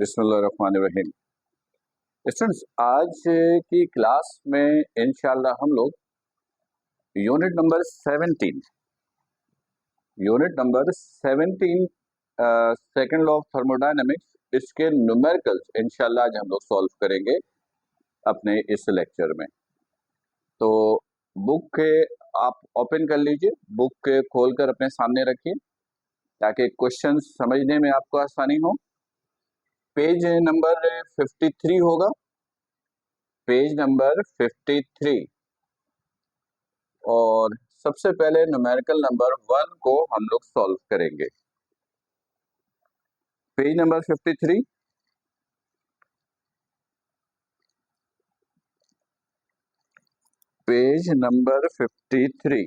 बिस्मिल्लाहिर्रहमानिर्रहीम। स्टूडेंट्स, आज की क्लास में इंशाल्लाह हम लोग unit number 17 second law of thermodynamics, इसके न्यूमेरिकल्स इंशाल्लाह आज हम लोग सॉल्व करेंगे अपने इस लेक्चर में। तो बुक के आप ओपन कर लीजिए, बुक के खोलकर अपने सामने रखिए ताकि क्वेश्चन समझने में आपको आसानी हो। पेज नंबर 53 होगा, पेज नंबर 53, और सबसे पहले न्यूमेरिकल नंबर 1 को हम लोग सॉल्व करेंगे। पेज नंबर 53, पेज नंबर 53,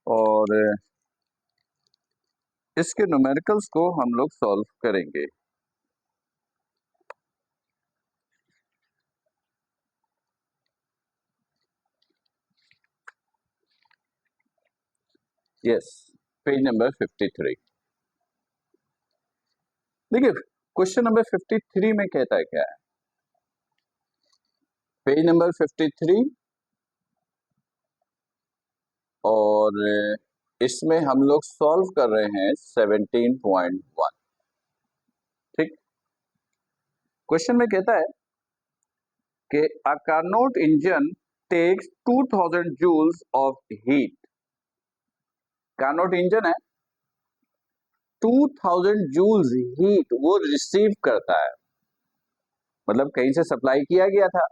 और इसके न्यूमेरिकल्स को हम लोग सॉल्व करेंगे। Yes, page number 53। देखिए क्वेश्चन नंबर 53 में कहता है क्या है। पेज नंबर 53, और इसमें हम लोग सॉल्व कर रहे हैं 17.1। ठीक, क्वेश्चन में कहता है कि a Carnot engine takes 2000 joules of heat। Carnot engine है, 2000 जूल्स हीट वो रिसीव करता है, मतलब कहीं से सप्लाई किया गया था,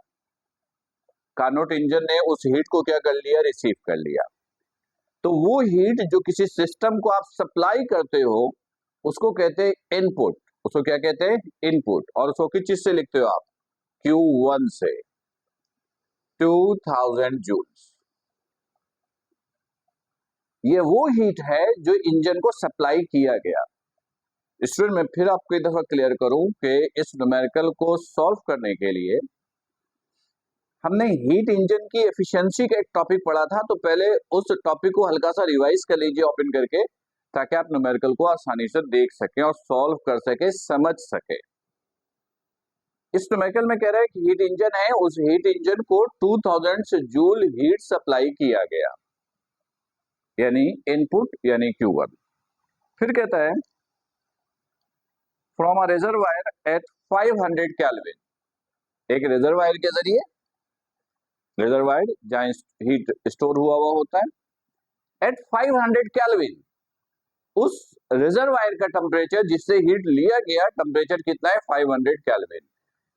कार्नोट इंजन ने उस हीट को क्या कर लिया, रिसीव कर लिया। तो वो हीट जो किसी सिस्टम को आप सप्लाई करते हो उसको कहते हैं इनपुट। उसको क्या कहते हैं, इनपुट। और उसको किस चीज से लिखते हो आप, Q1 से। 2000 जूल्स ये वो हीट है जो इंजन को सप्लाई किया गया। स्टूडेंट, मैं फिर आपको एक दफा क्लियर करूं कि इस न्यूमेरिकल को सॉल्व करने के लिए हमने हीट इंजन की एफिशिएंसी का एक टॉपिक पढ़ा था, तो पहले उस टॉपिक को हल्का सा रिवाइज कर लीजिए ओपन करके, ताकि आप न्यूमेरिकल को आसानी से देख सकें और सॉल्व कर सके, समझ सके। इस न्यूमेरिकल में कह रहा है कि हीट इंजन है, उस हीट इंजन को 2000 जूल हीट सप्लाई किया गया, यानी इनपुट यानी Q1। फिर कहता है from a reservoir at 500 kelvin. एक रिजर्वायर के जरिए, रिजर्वायर जहां हीट स्टोर हुआ होता है, एट 500 केल्विन, उस रिजर्वायर का टेम्परेचर जिससे हीट लिया गया, टेम्परेचर कितना है, 500 केल्विन,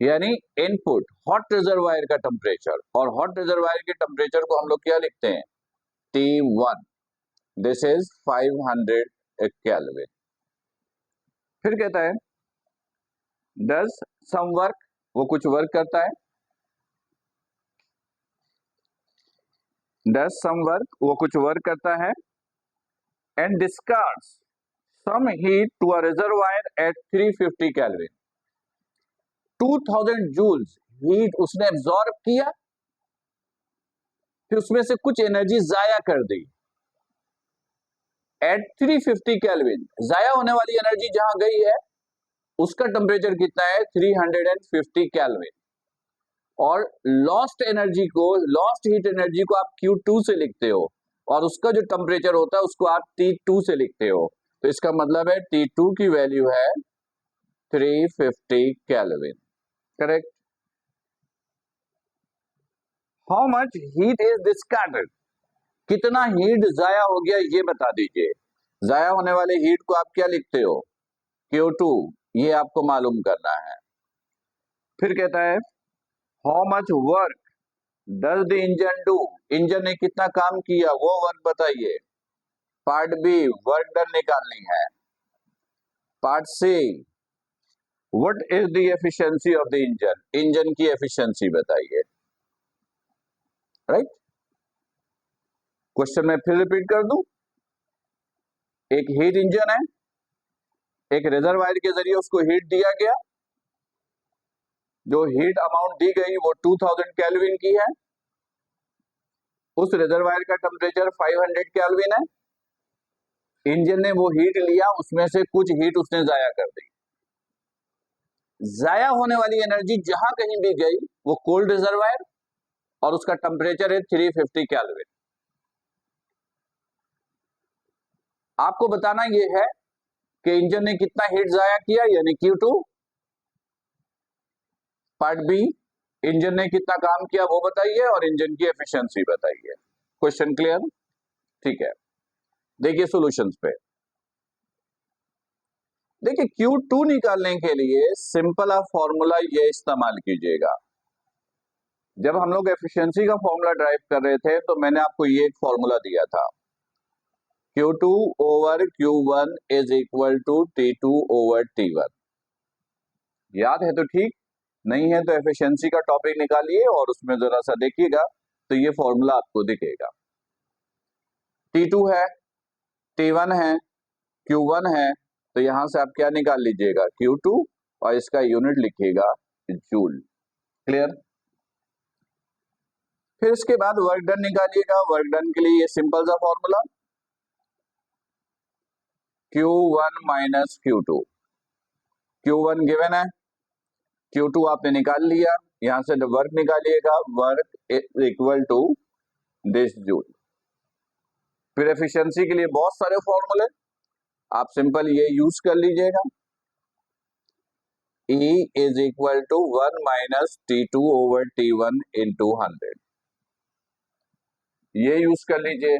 यानी इनपुट हॉट रिजर्वायर का टेम्परेचर। और हॉट रिजर्वायर के टेम्परेचर को हम लोग क्या लिखते हैं, T1। This is 500 kelvin. फिर कहता है डज सम वर्क, वो कुछ वर्क करता है, डज सम वर्क वो कुछ वर्क करता है, and discards some heat to a reservoir at 350 kelvin. 2000 joules heat उसने एब्जॉर्ब किया, फिर उसमें से कुछ एनर्जी जाया कर दी एट 350 केल्विन। जाया होने वाली एनर्जी जहां गई है उसका टेम्परेचर कितना है, 350 केल्विन। और लॉस्ट एनर्जी को, लॉस्ट हीट एनर्जी को आप Q2 से लिखते हो, और उसका जो टेम्परेचर होता है उसको आप T2 से लिखते हो। तो इसका मतलब है T2 की वैल्यू है 350 kelvin. Correct. How much heat is discarded, कितना हीट जाया हो गया ये बता दीजिए। जाया होने वाले हीट को आप क्या लिखते हो, Q2, ये आपको मालूम करना है। फिर कहता है how much work does the engine do, engine ने कितना काम किया वो वर्क बताइए। पार्ट बी वर्क डन निकालनी है। Part see what is the efficiency of the engine, engine की एफिशिएंसी बताइए। राइट। क्वेश्चन में फिर रिपीट कर दूं, एक हीट इंजन है, एक रिजर्वायर के जरिए उसको हीट दिया गया, जो हीट अमाउंट दी गई वो 2000 केल्विन की है। उस रिजर्वायर का टेम्परेचर 500 केल्विन है। इंजन ने वो हीट लिया, उसमें से कुछ हीट उसने जाया कर दी। जाया होने वाली एनर्जी जहां कहीं भी गई वो कोल्ड रिजर्वायर और उसका टेम्परेचर है 350 केल्विन। आपको बताना यह है कि इंजन ने कितना हीट जाया किया, यानी Q2। पार्ट बी, इंजन ने कितना काम किया वो बताइए और इंजन की एफिशिएंसी बताइए। Question clear? ठीक है, देखिए सॉल्यूशंस पे। देखिए Q2 निकालने के लिए सिंपल आप फॉर्मूला ये इस्तेमाल कीजिएगा। जब हम लोग एफिशिएंसी का फॉर्मूला ड्राइव कर रहे थे तो मैंने आपको ये एक फॉर्मूला दिया था, Q2 over Q1 is equal to T2 over T1। याद है तो ठीक, नहीं है तो एफिशिएंसी का टॉपिक निकालिए और उसमें जरा सा देखिएगा तो ये फॉर्मूला आपको दिखेगा। T2 है, T1 है, Q1 है, तो यहां से आप क्या निकाल लीजिएगा, Q2, और इसका यूनिट लिखिएगा जूल। क्लियर? फिर इसके बाद वर्क डन निकालिएगा। वर्क डन के लिए ये सिंपल सा formula, Q1 minus Q2। Q1 given है, Q2 आपने निकाल लिया, यहां से वर्क निकालिएगा, work equal to this joule. फिर एफिशिएंसी के लिए बहुत सारे फॉर्मूले, आप सिंपल ये यूज कर लीजिएगा, E is equal to 1 minus T2 over T1 into 100, ये यूज कर लीजिए।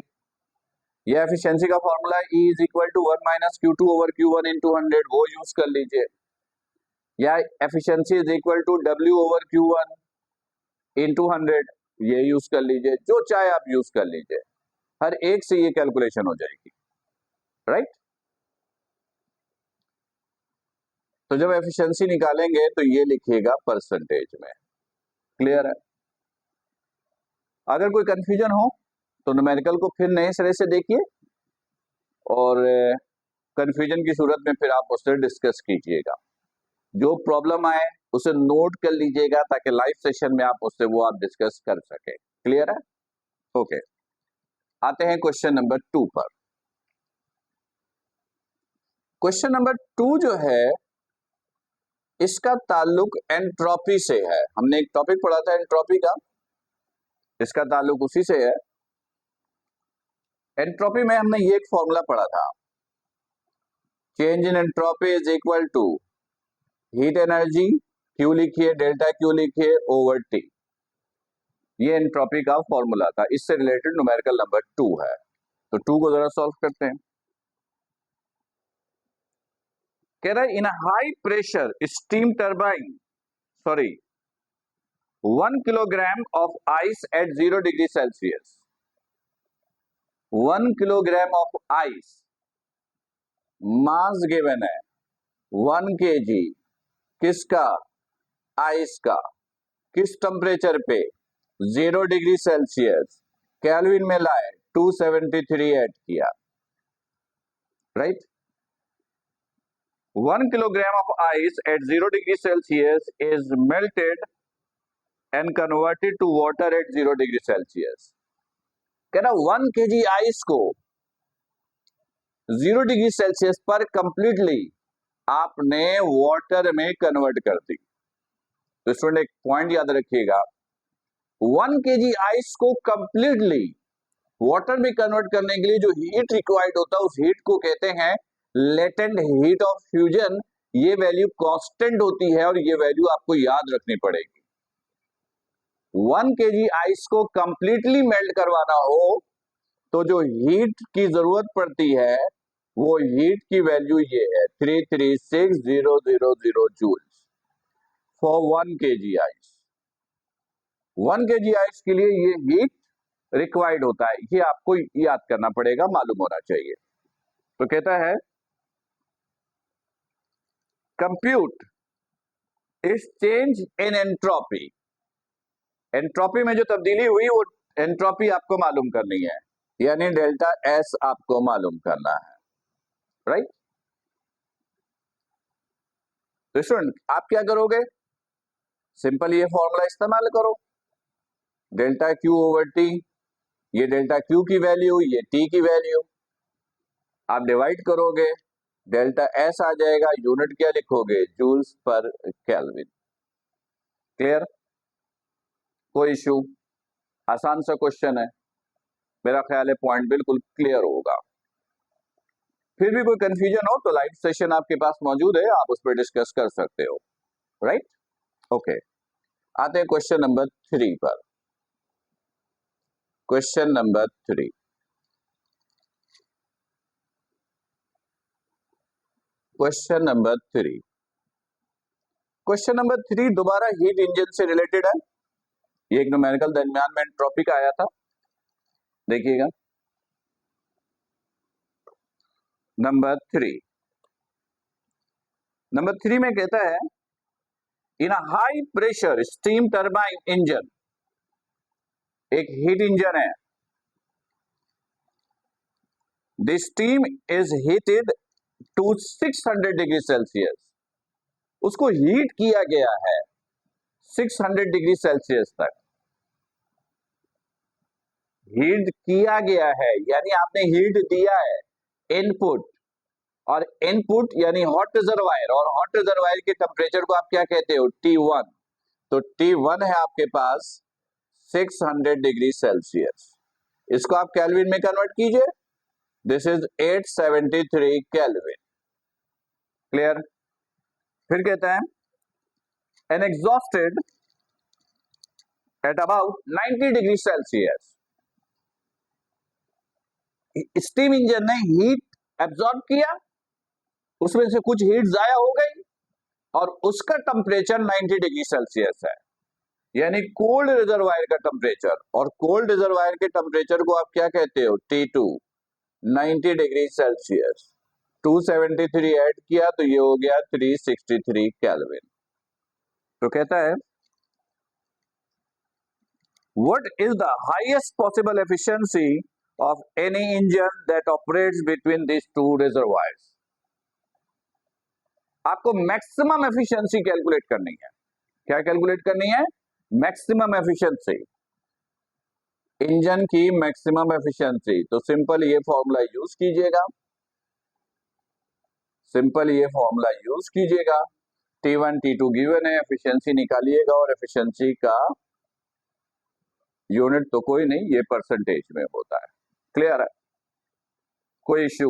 ये एफिशिएंसी का formula E is equal to 1 minus Q2 over Q1 into 100, वो यूज कर लीजिए। या efficiency is equal to W over Q1 into 100, ये यूज कर लीजिए। जो चाहे आप यूज कर लीजिए, हर एक से ये कैलकुलेशन हो जाएगी, राइट? तो जब एफिशिएंसी निकालेंगे तो ये लिखिएगा परसेंटेज में। क्लियर है? अगर कोई कंफ्यूजन हो तो न्यूमेरिकल को फिर नए सिरे से देखिए और कंफ्यूजन की सूरत में फिर आप उससे डिस्कस कीजिएगा। जो प्रॉब्लम आए उसे नोट कर लीजिएगा ताकि लाइव सेशन में आप उससे वो आप डिस्कस कर सके। क्लियर है? ओके, आते हैं क्वेश्चन नंबर 2 पर। क्वेश्चन नंबर 2 जो है इसका ताल्लुक एंट्रोपी से है। हमने एक टॉपिक पढ़ा था एंट्रोपी का, इसका ताल्लुक उसी से है। एंट्रोपी में हमने ये एक फॉर्मूला पढ़ा था, change in entropy is equal to heat energy, Q लिखिए, डेल्टा क्यू लिखिए, ओवर टी। ये एंट्रोपी का फॉर्मूला था, इससे रिलेटेड न्यूमेरिकल नंबर 2 है। तो 2 को जरा सॉल्व करते हैं। कह रहा है इन high pressure steam turbine, sorry 1 kilogram of ice eight 0 degree Celsius, 1 kilogram of ice, mass given है 1 kg, किसका? आइस का। किस टेम्परेचर पे? 0 डिग्री सेल्सियस, केल्विन में लाए 273 ऐड किया, right? 1 kilogram of ice at 0 degree Celsius is melted and converted to water at 0 degree Celsius। कह रहा 1 kg आइस को 0 डिग्री सेल्सियस पर कंप्लीटली आपने वाटर में कन्वर्ट कर दी। तो स्टूडेंट एक पॉइंट याद रखिएगा, 1 kg आइस को कंप्लीटली वाटर में कन्वर्ट करने के लिए जो हीट रिक्वायर्ड होता है उस हीट को कहते हैं लेटेंट हीट ऑफ फ्यूजन। ये वैल्यू कांस्टेंट होती है और ये वैल्यू आपको याद रखनी पड़ेगी। 1 kg आइस को कंप्लीटली मेल्ट करवाना हो तो जो हीट की जरूरत पड़ती है वो हीट की वैल्यू ये है 336000 joules for 1 kg ice. 1 kg ice के लिए ये हीट रिक्वायर्ड होता है, ये आपको याद करना पड़ेगा, मालूम होना चाहिए। तो कहता है कंप्यूट इस चेंज इन एंट्रोपी, एंट्रोपी में जो तब्दीली हुई वो एंट्रोपी आपको मालूम करनी है, यानी डेल्टा एस आपको मालूम करना है, राइट? तो स्टूडेंट आप क्या करोगे, सिंपल ये फॉर्मूला इस्तेमाल करो, डेल्टा क्यू ओवर टी, ये डेल्टा क्यू की वैल्यू, ये टी की वैल्यू, आप डिवाइड करोगे डेल्टा एस आ जाएगा, यूनिट क्या लिखोगे, जूल्स पर केल्विन। क्लियर, कोई इश्यू, आसान सा क्वेश्चन है, मेरा ख्याल है पॉइंट बिल्कुल क्लियर होगा। फिर भी कोई कंफ्यूजन हो तो लाइव सेशन आपके पास मौजूद है, आप उस पर डिस्कस कर सकते हो, राइट। ओके, आते हैं क्वेश्चन नंबर 3 पर। Question number 3, question number 3, question number 3 दोबारा हीट इंजन से रिलेटेड है। ये एक न्यूमेरिकल दरमियान में टॉपिक आया था, देखिएगा। नंबर 3 में कहता है, in a high pressure steam turbine engine, एक हीट इंजन है, the steam is heated to 600 degree Celsius, उसको हीट किया गया है 600 डिग्री सेल्सियस तक। हीट किया गया है यानी आपने हीट दिया है, इनपुट, और इनपुट यानी हॉट रिजर्वायर, और हॉट रिजर्वायर के टेम्परेचर को आप क्या कहते हो, T1। तो T1 है आपके पास 600 डिग्री सेल्सियस, इसको आप केल्विन में कन्वर्ट कीजिए, दिस इज 873 केल्विन। क्लियर, फिर कहता है, an exhausted at about 90 degree Celsius, steam engine ने हीट एब्जॉर्ब किया, उसमें से कुछ हीट जाया हो गई, और उसका टेम्परेचर 90 डिग्री सेल्सियस है, यानी कोल्ड रिजर्वायर का टेम्परेचर, और कोल्ड रिजर्वायर के टेम्परेचर को आप क्या कहते हो, T2, 90 डिग्री सेल्सियस। 273 ऐड किया तो ये हो गया 363 केल्विन। तो कहता है, what is the highest possible efficiency of any engine that operates between this two reservoirs. आपको मैक्सिमम एफिशिएंसी कैलकुलेट करनी है। क्या कैलकुलेट करनी है, मैक्सिमम एफिशिएंसी, इंजन की मैक्सिमम एफिशिएंसी। तो सिंपल ये फॉर्मूला यूज कीजिएगा, सिंपल ये फॉर्मूला यूज कीजिएगा। T1 T2 गिवन है, एफिशिएंसी निकालिएगा, और एफिशिएंसी का यूनिट तो कोई नहीं, ये परसेंटेज में होता है। क्लियर है, कोई इश्यू,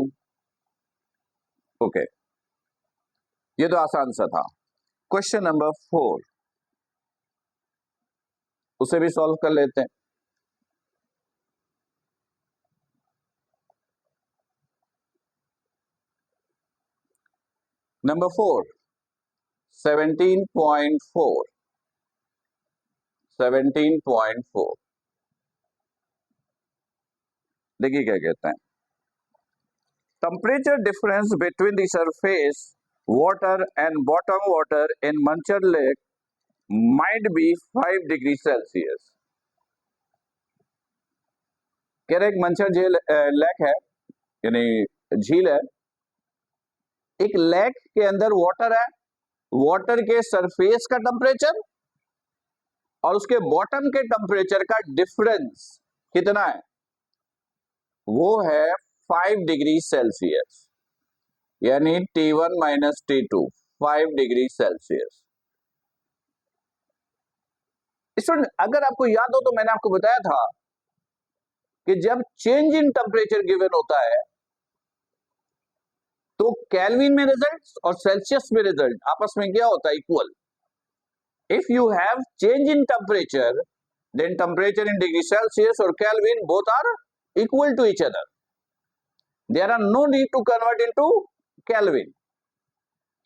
ओके, ये तो आसान सा था। क्वेश्चन नंबर 4, उसे भी सॉल्व कर लेते हैं। नंबर 4, 17.4, 17.4, देखिए क्या कहते हैं, temperature difference between the surface water and bottom water in Manchar lake might be 5 degree Celsius. कह रहे एक मंचर झील लेक है, यानी झील है, एक लेक के अंदर वाटर है, वाटर के सरफेस का टेम्परेचर और उसके बॉटम के टेम्परेचर का डिफरेंस कितना है, वो है 5 डिग्री सेल्सियस, यानी T1 minus T2, 5 degree Celsius. Student अगर आपको याद हो तो मैंने आपको बताया था कि जब चेंज इन टेम्परेचर गिवन होता है तो केल्विन में रिजल्ट और सेल्सियस में रिजल्ट आपस में क्या होता है, equal. If you have change in temperature then temperature in degree Celsius और kelvin both are equal to each other, there are no need to convert into kelvin.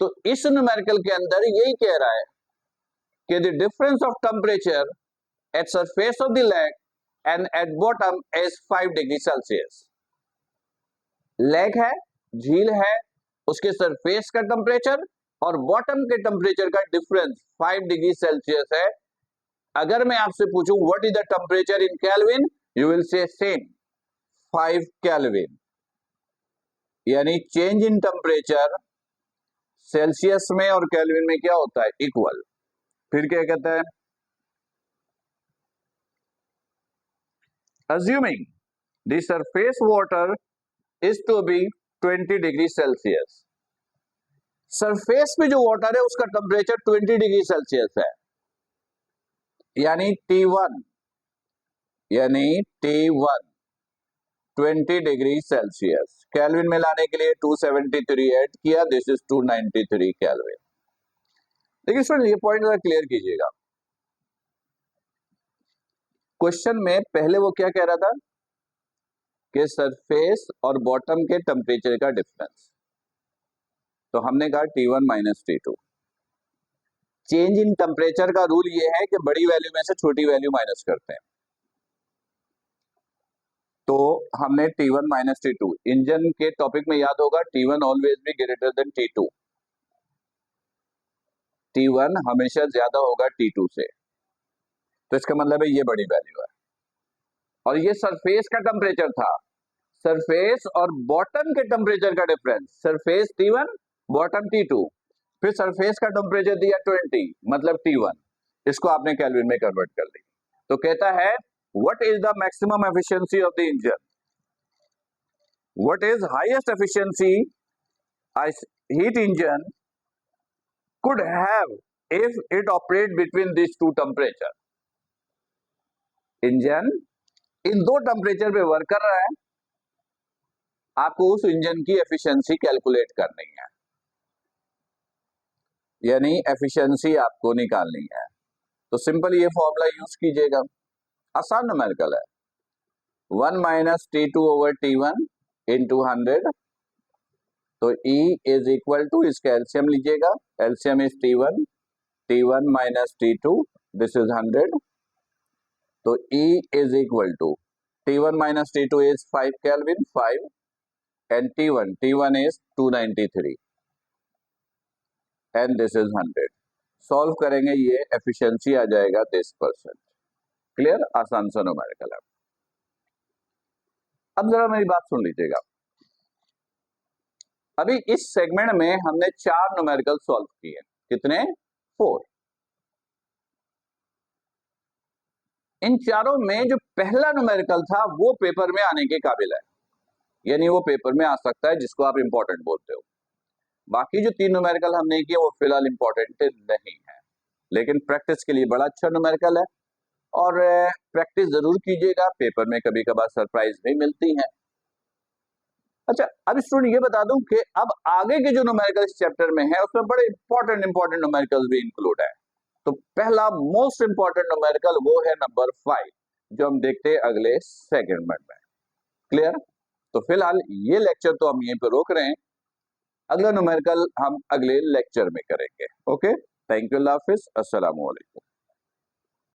तो इस न्यूमेरिकल के अंदर यही कह रहा है कि the difference of temperature at surface of the lake and at bottom is 5 degree Celsius. Lake है, झील है, उसके सरफेस का टेम्परेचर और बॉटम के टेम्परेचर का डिफरेंस 5 डिग्री सेल्सियस है। अगर मैं आपसे पूछूं what is the temperature in kelvin, you will say same 5 kelvin, यानी चेंज इन टेम्परेचर सेल्सियस में और केल्विन में क्या होता है, इक्वल। फिर क्या कहता है, assuming the surface water is to be 20 degree Celsius, surface पे जो वाटर है उसका टेम्परेचर 20 डिग्री सेल्सियस है, यानी T1 20 डिग्री सेल्सियस। केल्विन में लाने के लिए 273 ऐड किया, दिस इज 293 केल्विन। देखिए स्टूडेंट, ये पॉइंट जरा क्लियर कीजिएगा। क्वेश्चन में पहले वो क्या कह रहा था कि सरफेस और बॉटम के टेम्परेचर का डिफरेंस, तो हमने कहा T1 minus T2। Change in temperature का रूल ये है कि बड़ी वैल्यू में से छोटी वैल्यू माइनस करते हैं, तो हमने T1 माइनस T2, इंजन के टॉपिक में याद होगा T1 always be greater than T2, T1 हमेशा ज्यादा होगा T2 से, तो इसका मतलब है ये बड़ी वैल्यू है। और ये सरफेस का टेम्परेचर था, सरफेस और बॉटम के टेम्परेचर का difference, surface T1 bottom T2, फिर सरफेस का टेम्परेचर दिया 20 मतलब T1, इसको आपने केल्विन में कन्वर्ट कर ली। तो कहता है what is the maximum efficiency of the engine, what is highest efficiency a heat engine could have if it operate between these two temperature। Engine इन दो टेम्परेचर पे वर्क कर रहा है, आपको उस इंजन की एफिशिएंसी कैलकुलेट करनी है, यानी एफिशिएंसी आपको निकालनी है। तो सिंपल ये फॉर्मूला यूज कीजिएगा, आसान न्यूमेरिकल है, 1 minus T2 over T1 into 100, तो E इज इक्वल टू, इसका एलसीएम लीजिएगा, LCM is T1 minus T2, this is 100, तो E is equal to T1 minus T2 is 5 kelvin, 5 and T1 is 293 and this is 100। Solve करेंगे, ये efficiency आ जाएगा 10%। Clear, आसान सा numerical है। अब जरा मेरी बात सुन लीजिएगा, अभी इस सेगमेंट में हमने 4 न्यूमेरिकल सॉल्व किए, कितने? 4। इन चारों में जो पहला न्यूमेरिकल था वो पेपर में आने के काबिल है, यानी वो पेपर में आ सकता है, जिसको आप इंपॉर्टेंट बोलते हो। बाकी जो 3 न्यूमेरिकल हमने किए वो फिलहाल इंपॉर्टेंट नहीं है, लेकिन प्रैक्टिस के लिए बड़ा अच्छा न्यूमेरिकल है, और प्रैक्टिस जरूर कीजिएगा, पेपर में कभी कभार सरप्राइज भी मिलती है। अच्छा, अब स्टूडेंट ये बता दूं कि अब आगे के जो न्यूमेरिकल इस चैप्टर में है उसमें बड़े इंपॉर्टेंट न्यूमेरिकल्स भी इंक्लूड है। तो पहला मोस्ट इंपॉर्टेंट न्यूमेरिकल वो है नंबर 5, जो हम देखते हैं अगले सेगमेंट में। क्लियर? तो फिलहाल ये लेक्चर तो हम यहीं पे रोक रहे हैं, अगला न्यूमेरिकल हम अगले लेक्चर में करेंगे। ओके, थैंक यू, अल्लाह हाफिज, अस्सलाम वालेकुम।